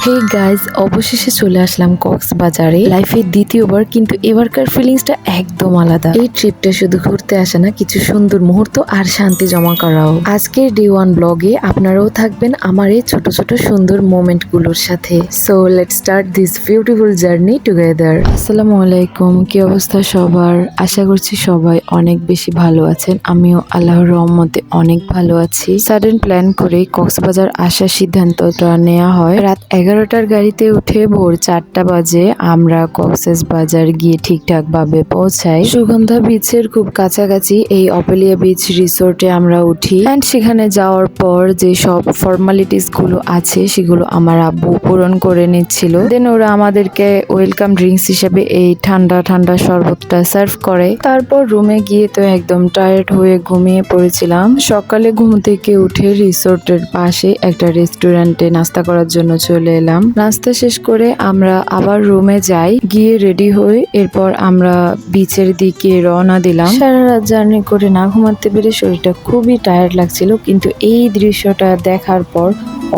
Hey guys, অবশেষে চলে আসলাম কক্সবাজারে লাইফের দ্বিতীয়বার, কিন্তু এবারকার ফিলিংসটা একদম আলাদা। এই ট্রিপটা শুধু ঘুরতে আসে না, কিছু সুন্দর মুহূর্ত আর শান্তি জমা করাও। আজকের ডে ওয়ান ব্লগে আপনারাও থাকবেন আমার এই ছোট ছোট সুন্দর মোমেন্ট গুলোর সাথে। So let's start this beautiful journey together. আসসালামু আলাইকুম, কি অবস্থা সবার? আশা করছি সবাই অনেক বেশি ভালো আছেন। আমিও আল্লাহর রহমতে অনেক ভালো আছি। সাডেন প্ল্যান করে কক্সবাজার আসার সিদ্ধান্তটা নেওয়া হয়। রাত 11টার গাড়িতে উঠে ভোর 4টা বাজে আমরা কক্সবাজার গিয়ে ঠিকঠাক ভাবে পৌঁছাই। সুগন্ধা বিচের খুব কাছাকাছি এই অপেলিয়া বিচ রিসোর্টে আমরা উঠি। অ্যান্ড সেখানে যাওয়ার পর যে সব ফর্মালিটিস গুলো আছে সেগুলো আমার আব্বু পূরণ করে নিচ্ছিল। দেন ওরা আমাদেরকে ওয়েলকাম ড্রিঙ্কস হিসেবে এই ঠান্ডা ঠান্ডা শরবতটা সার্ভ করে। তারপর রুমে গিয়ে তো একদম টায়ার্ড হয়ে ঘুমিয়ে পড়েছিলাম। সকালে ঘুম থেকে উঠে রিসোর্টের পাশে একটা রেস্টুরেন্টে নাস্তা করার জন্য চলে এলাম। নাস্তা শেষ করে আমরা আবার রুমে যাই। গিয়ে রেডি হয়ে এরপর আমরা বিচের দিকে রওনা দিলাম। সারা রাত জার্নি করে না ঘুমাতে পেরে শরীরটা খুবই টায়ার্ড লাগছিল, কিন্তু এই দৃশ্যটা দেখার পর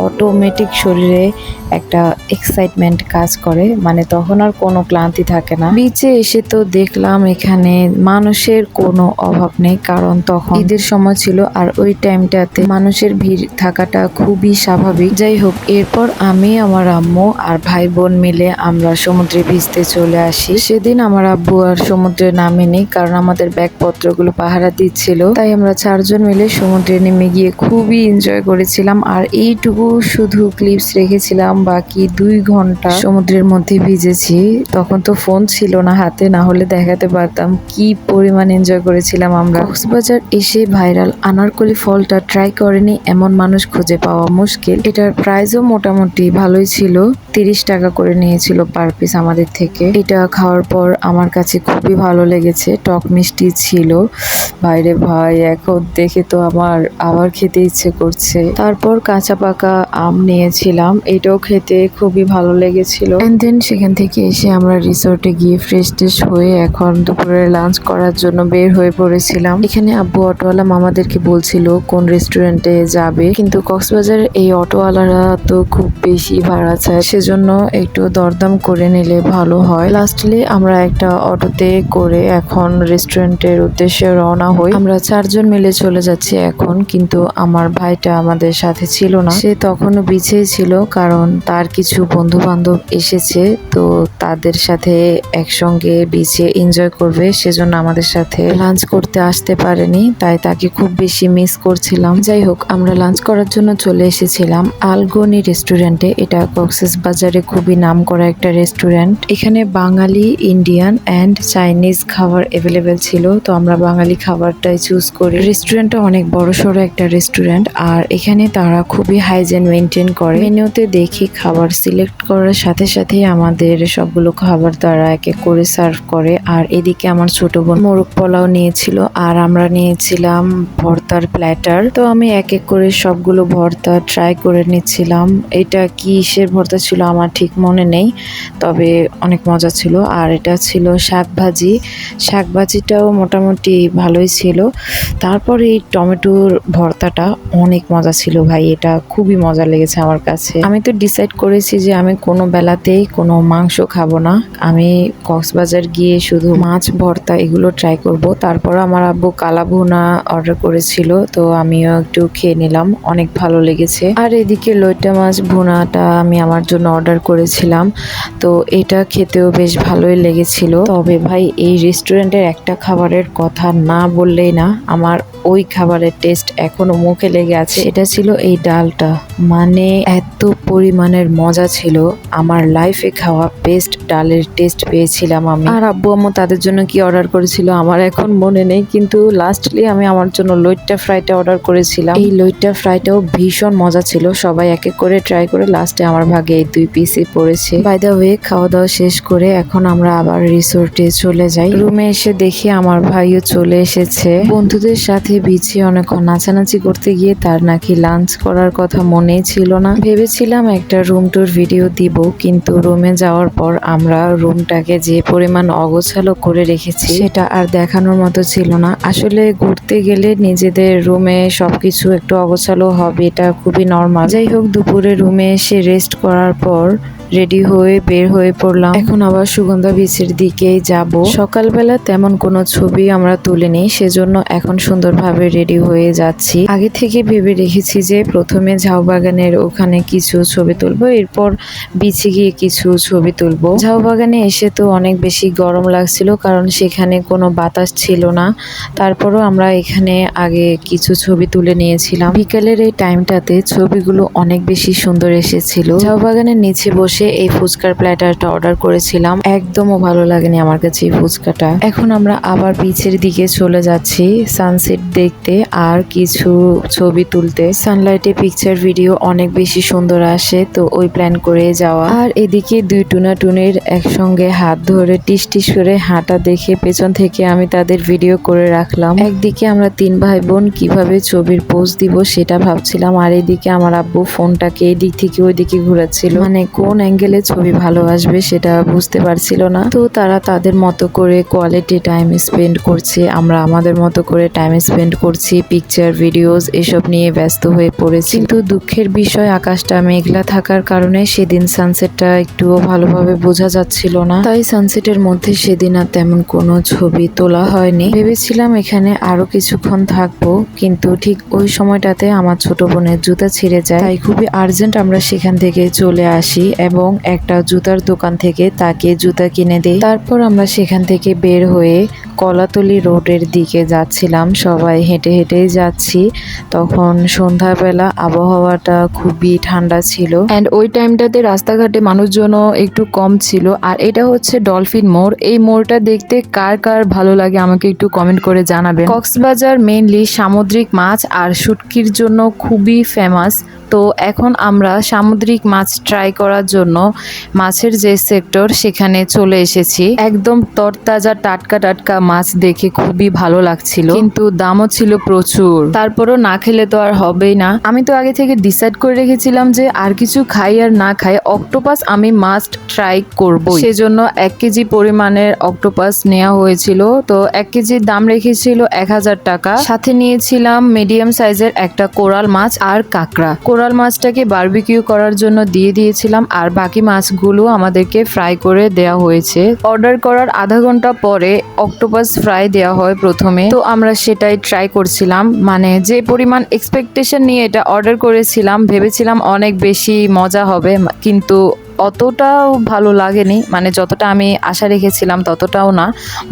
অটোমেটিক শরীরে একটা এক্সাইটমেন্ট কাজ করে, মানে তখন আর কোনো ক্লান্তি থাকে না। বিচে এসে তো দেখলাম এখানে মানুষের কোনো অভাব নেই, কারণ তখন ঈদের সময় ছিল আর ওই টাইমটাতে মানুষের ভিড় থাকাটা খুবই স্বাভাবিক। যাই হোক, এরপর আমি, আমার আম্মু আর ভাই বোন মিলে আমরা সমুদ্রে ভিজতে চলে আসি। সেদিন আমার আব্বু আর সমুদ্রে নামেনি, কারণ আমাদের ব্যাগপত্রগুলো পাহারা দিচ্ছিল। তাই আমরা 4জন মিলে সমুদ্রে নেমে গিয়ে খুবই এনজয় করেছিলাম। আর এইটুকু শুধু ক্লিপস রেখেছিলাম, বাকি 2 ঘন্টা সমুদ্রের মধ্যে ভিজেছি। তখন তো ফোন ছিল না হাতে, না হলে দেখাতে পারতাম কি পরিমাণ এনজয় করেছিলাম আমরা। কক্সবাজার এসে ভাইরাল আনারকলি ফলটা ট্রাই করেনি এমন মানুষ খুঁজে পাওয়া মুশকিল। এটার প্রাইসও মোটামুটি ভালোই ছিল, 30 টাকা করে নিয়েছিল পার পিস আমাদের থেকে। এটা খাওয়ার পর আমার কাছে খুবই ভালো লেগেছে, টক মিষ্টি ছিল। ভাইরে ভাই, এখন দেখে তো আমার আবার খেতে ইচ্ছে করছে। তারপর কাঁচা পাকা আম নিয়েছিলাম, এটাও খেতে খুবই ভালো লেগেছিল। এন্ড দেন সেখান থেকে এসে আমরা রিসোর্টে গিয়ে ফ্রেশ ট্রেশ হয়ে এখন দুপুরে লাঞ্চ করার জন্য বের হয়ে পড়েছিলাম। এখানে আব্বু অটোওয়ালা মামাদেরকে বলছিল কোন রেস্টুরেন্টে যাবে, কিন্তু কক্সবাজারের এই অটোওয়ালারা তো খুব বেশি ভাড়া চায়, সেজন্য একটু দরদাম করে নিলে ভালো হয়। লাস্টলি আমরা একটা অটোতে করে এখন রেস্টুরেন্টের উদ্দেশ্যে রওনা হই। আমরা 4জন মিলে চলে যাচ্ছি এখন, কিন্তু আমার ভাইটা আমাদের সাথে ছিল না, সে তখনও বিচেই ছিল, কারণ তার কিছু বন্ধু বান্ধব এসেছে, তো তাদের সাথে একসঙ্গে বিচে এনজয় করবে, সেজন্য আমাদের সাথে লাঞ্চ করতে আসতে পারেনি। তাই তাকে খুব বেশি মিস করছিলাম। যাই হোক, আমরা লাঞ্চ করার জন্য চলে এসেছিলাম আলগনি রেস্টুরেন্টে। এটা কক্সবাজারে খুবই নামকরা একটা রেস্টুরেন্ট। এখানে বাঙালি, ইন্ডিয়ান অ্যান্ড চাইনিজ খাবার অ্যাভেলেবেল ছিল, তো আমরা বাঙালি খাবারটাই চুজ করি। রেস্টুরেন্টটা অনেক বড়সড় একটা রেস্টুরেন্ট, আর এখানে তারা খুবই হাইজেন মেনটেন করে। মেনুতে দেখি খাবার সিলেক্ট করার সাথে সাথেই আমাদের সবগুলো খাবার তারা এক এক করে সার্ভ করে। আর এদিকে আমার ছোট বোন মোরগ পোলাও নিয়েছিল, আর আমরা নিয়েছিলাম ভর্তার প্ল্যাটার। তো আমি এক এক করে সবগুলো ভর্তা ট্রাই করে নিচ্ছিলাম। এটা কিসের ভর্তা ছিল আমার ঠিক মনে নেই, তবে অনেক মজা ছিল। আর এটা ছিল শাক ভাজি, শাক ভাজিটাও মোটামুটি ভালোই ছিল। তারপর এই টমেটোর ভর্তাটা অনেক মজা ছিল ভাই, এটা খুবই মজা লেগেছে আমার কাছে। আমি তো ডিসাইড করেছি যে আমি কোনো বেলাতেই কোনো মাংস খাবো না, আমি কক্সবাজার গিয়ে শুধু মাছ ভর্তা এগুলো ট্রাই করব। তারপর আমার আব্বু কালা ভুনা অর্ডার করেছিল, তো আমিও একটু খেয়ে নিলাম, অনেক ভালো লেগেছে। আর এদিকে লইট্টা মাছ ভুনাটা আমি আমার জন্য অর্ডার করেছিলাম, তো এটা খেতেও বেশ ভালোই লেগেছিল। তবে ভাই, এই রেস্টুরেন্টের একটা খাবারের কথা না বললেই না, আমার ওই খাবারের টেস্ট এখনো মুখে লেগে আছে। এটা ছিল এই ডালটা, মানে এত পরিমাণের মজা ছিল, আমার লাইফে খাওয়া বেস্ট ডালের টেস্ট পেয়েছিলাম আমি। আর আব্বু আম্মু তাদের জন্য কি অর্ডার করেছিল আমার এখন মনে নেই, কিন্তু লাস্টলি আমি আমার জন্য লইট্টা ফ্রাইটা অর্ডার করেছিলাম। এই লইট্টা ফ্রাইটাও ভীষণ মজা ছিল, সবাই এক এক করে ট্রাই করে লাস্টে আমার ভাগে এই 2 পিসই পড়েছে। বাই দ্য ওয়ে, খাওয়া দাওয়া শেষ করে এখন আমরা আবার রিসোর্টে চলে যাই। রুমে এসে দেখি আমার ভাইও চলে এসেছে। বন্ধুদের সাথে বিচে অনেকক্ষণ নাচানাচি করতে গিয়ে তার নাকি লাঞ্চ করার কথা মনেই ছিল না। ভেবেছিলাম একটা রুম ট্যুর ভিডিও দিব, কিন্তু রুমে যাওয়ার পর আমরা রুমটাকে যে পরিমাণ অগোছালো করে রেখেছি সেটা আর দেখানোর মতো ছিল না। আসলে ঘুরতে গেলে নিজেদের রুমে সবকিছু একটু অগোছালো হবে, এটা খুবই নর্মাল। যাই হোক, দুপুরে রুমে এসে রেস্ট করার পর রেডি হয়ে বের হয়ে পড়লাম। এখন আবার সুগন্ধা বিচের দিকেই যাব। সকালবেলা তেমন কোনো ছবি আমরা তুলিনি, সেজন্য এখন সুন্দরভাবে রেডি হয়ে যাচ্ছি। আগে থেকে ভেবে রেখেছি যে প্রথমে ঝাউবাগানের ওখানে কিছু ছবি তুলবো, এরপর বিচে গিয়ে কিছু ছবি তুলবো। ঝাউবাগানে এসে তো অনেক বেশি গরম লাগছিল, কারণ সেখানে কোনো বাতাস ছিল না। তারপরও আমরা এখানে আগে কিছু ছবি তুলে নিয়েছিলাম। বিকেলের এই টাইমটাতে ছবিগুলো অনেক বেশি সুন্দর এসেছিল। ঝাউবাগানের নিচে বসে এই ফুচকার প্ল্যাটারটা অর্ডার করেছিলাম, একদমও ভালো লাগেনি আমার কাছে এই ফুচকাটা। এখন আমরা আবার বিচের দিকে চলে যাচ্ছি সানসেট দেখতে আর কিছু ছবি তুলতে। সানলাইটে পিকচার ভিডিও অনেক বেশি সুন্দর আসে, তো ওই প্ল্যান করে যাওয়া। আর এদিকে দুই টুনাটুনির একসঙ্গে হাত ধরে টিস টিস করে হাঁটা দেখে পেছন থেকে আমি তাদের ভিডিও করে রাখলাম। একদিকে আমরা 3 ভাই বোন কিভাবে ছবির পোজ দিব সেটা ভাবছিলাম, আর এদিকে আমার আব্বু ফোনটাকে এদিক থেকে ওই দিকে ঘোরাচ্ছিল, মানে কোন অ্যাঙ্গেলে ছবি ভালো আসবে সেটা বুঝতে পারছিল না। তো তারা তাদের মতো করে কোয়ালিটি টাইম স্পেন্ড করছে, আমরা আমাদের মতো করে টাইম স্পেন্ড করছি, পিকচার ভিডিওস এসব নিয়ে ব্যস্ত হয়ে পড়েছি। কিন্তু দুঃখের বিষয়, আকাশটা মেঘলা থাকার কারণে সেদিন সানসেটটা একটুও ভালোভাবে বোঝা যাচ্ছিল না, তাই সানসেটের মধ্যে সেদিন আর তেমন কোনো ছবি তোলা হয়নি। ভেবেছিলাম এখানে আরো কিছুক্ষণ থাকবো, কিন্তু ঠিক ওই সময়টাতে আমার ছোট বোনের জুতা ছিঁড়ে যায়, তাই খুবই আর্জেন্ট আমরা সেখান থেকে চলে আসি এবং একটা জুতার দোকান থেকে তাকে জুতা কিনে দেই। তারপর আমরা সেখান থেকে বের হয়ে কলাতলি রোডের দিকে যাচ্ছিলাম, সবাই হেঁটে হেঁটেই যাচ্ছি। তখন সন্ধ্যাবেলা, আবহাওয়াটা খুবই ঠান্ডা ছিল, অ্যান্ড ওই টাইমটাতে রাস্তাঘাটে মানুষজন একটু কম ছিল। আর এটা হচ্ছে ডলফিন মোড়। এই মোড়টা দেখতে কার কার ভালো লাগে আমাকে একটু কমেন্ট করে জানাবেন। কক্সবাজার মেইনলি সামুদ্রিক মাছ আর শুটকির জন্য খুবই ফেমাস। তো এখন আমরা সামুদ্রিক মাছ ট্রাই করার জন্য মাছের যে সেক্টর সেখানে চলে এসেছি। একদম তরতাজা টাটকা টাটকা মাছ দেখে খুবই ভালো লাগছিল, কিন্তু দামও ছিল প্রচুর। তারপরও না খেলে তো আর হবেই না। আমি তো আগে থেকে ডিসাইড করে রেখেছিলাম যে আর কিছু খাই আর না খাই, অক্টোপাস আমি মাস্ট ট্রাই করবো। সেজন্য 1 কেজি পরিমাণের অক্টোপাস নেওয়া হয়েছিল। তো 1 কেজির দাম রেখেছিল 1000 টাকা। সাথে নিয়েছিলাম মিডিয়াম সাইজের একটা কোরাল মাছ আর কাঁকড়া। কোরাল মাছটাকে বারবিকিউ করার জন্য দিয়ে দিয়েছিলাম, আর বাকি মাছগুলো আমাদেরকে ফ্রাই করে দেওয়া হয়েছে। অর্ডার করার আধা ঘন্টা পরে অক্টোপাস ফ্রাই দেওয়া হয় প্রথমে, তো আমরা সেটাই ট্রাই করছিলাম। মানে যে পরিমাণ এক্সপেকটেশন নিয়ে এটা অর্ডার করেছিলাম, ভেবেছিলাম অনেক বেশি মজা হবে, কিন্তু অতটাও ভালো লাগেনি। মানে যতটা আমি আশা রেখেছিলাম ততটাও না।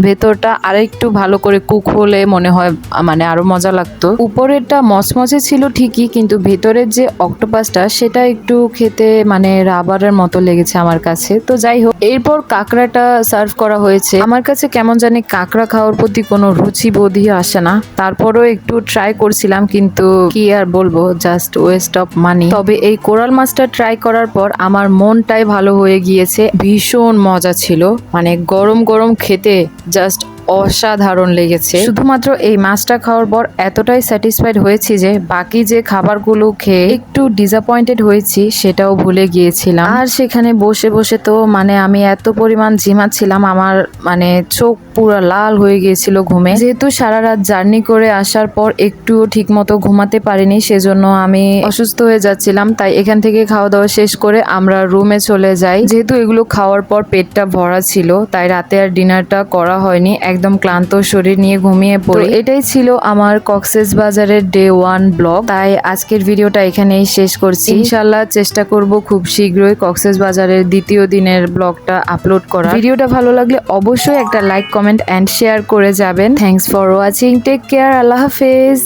ভেতরটা আরেকটু ভালো করে কুক হলে মনে হয় মানে আরো মজা লাগতো। উপরেরটা মচমচে ছিল ঠিকই, কিন্তু ভেতরের যে অক্টোপাসটা সেটা একটু খেতে মানে রাবারের মতো লেগেছে আমার কাছে। তো যাই হোক, এরপর কাঁকড়াটা সার্ভ করা হয়েছে। আমার কাছে কেমন জানি কাঁকড়া খাওয়ার প্রতি কোনো রুচি বোধই আসে না, তারপরও একটু ট্রাই করছিলাম, কিন্তু কি আর বলবো, জাস্ট ওয়েস্ট অফ মানি। তবে এই কোরাল মাছটা ট্রাই করার পর আমার মনটাই ভালো হয়ে গিয়েছে। ভীষণ মজা ছিল, মানে গরম গরম খেতে জাস্ট অসাধারণ লেগেছে। শুধুমাত্র এই মাছটা খাওয়ার পর এতটাই স্যাটিসফাইড হয়েছি যে বাকি যে খাবারগুলো খেয়ে একটু ডিসঅ্যাপয়েন্টেড হয়েছি সেটাও ভুলে গিয়েছিলাম। আর সেখানে বসে বসে তো মানে আমি এত পরিমাণ ঝিমাচ্ছিলাম, আমার মানে চোখ পুরো লাল হয়ে গিয়েছিল ঘুমে। যেহেতু সারা রাত জার্নি করে আসার পর একটুও ঠিক মতো ঘুমাতে পারিনি, সেজন্য আমি অসুস্থ হয়ে যাচ্ছিলাম। তাই এখান থেকে খাওয়া দাওয়া শেষ করে আমরা রুমে চলে যাই। যেহেতু এগুলো খাওয়ার পর পেটটা ভরা ছিল, তাই রাতে আর ডিনারটা করা হয়নি। একদম ক্লান্ত শরীর নিয়ে ঘুমিয়ে পড়ি। এটাই ছিল আমার কক্সবাজারের ডে 1 ব্লগ। তাই আজকের ভিডিওটা এখানেই শেষ করছি। ইনশাআল্লাহ চেষ্টা করব খুব শীঘ্রই কক্সবাজারের দ্বিতীয় দিনের ব্লগটা আপলোড করা। ভিডিওটা ভালো লাগলে অবশ্যই একটা লাইক, কমেন্ট এন্ড শেয়ার করে যাবেন। Thanks for watching, take care, আল্লাহ হাফেজ।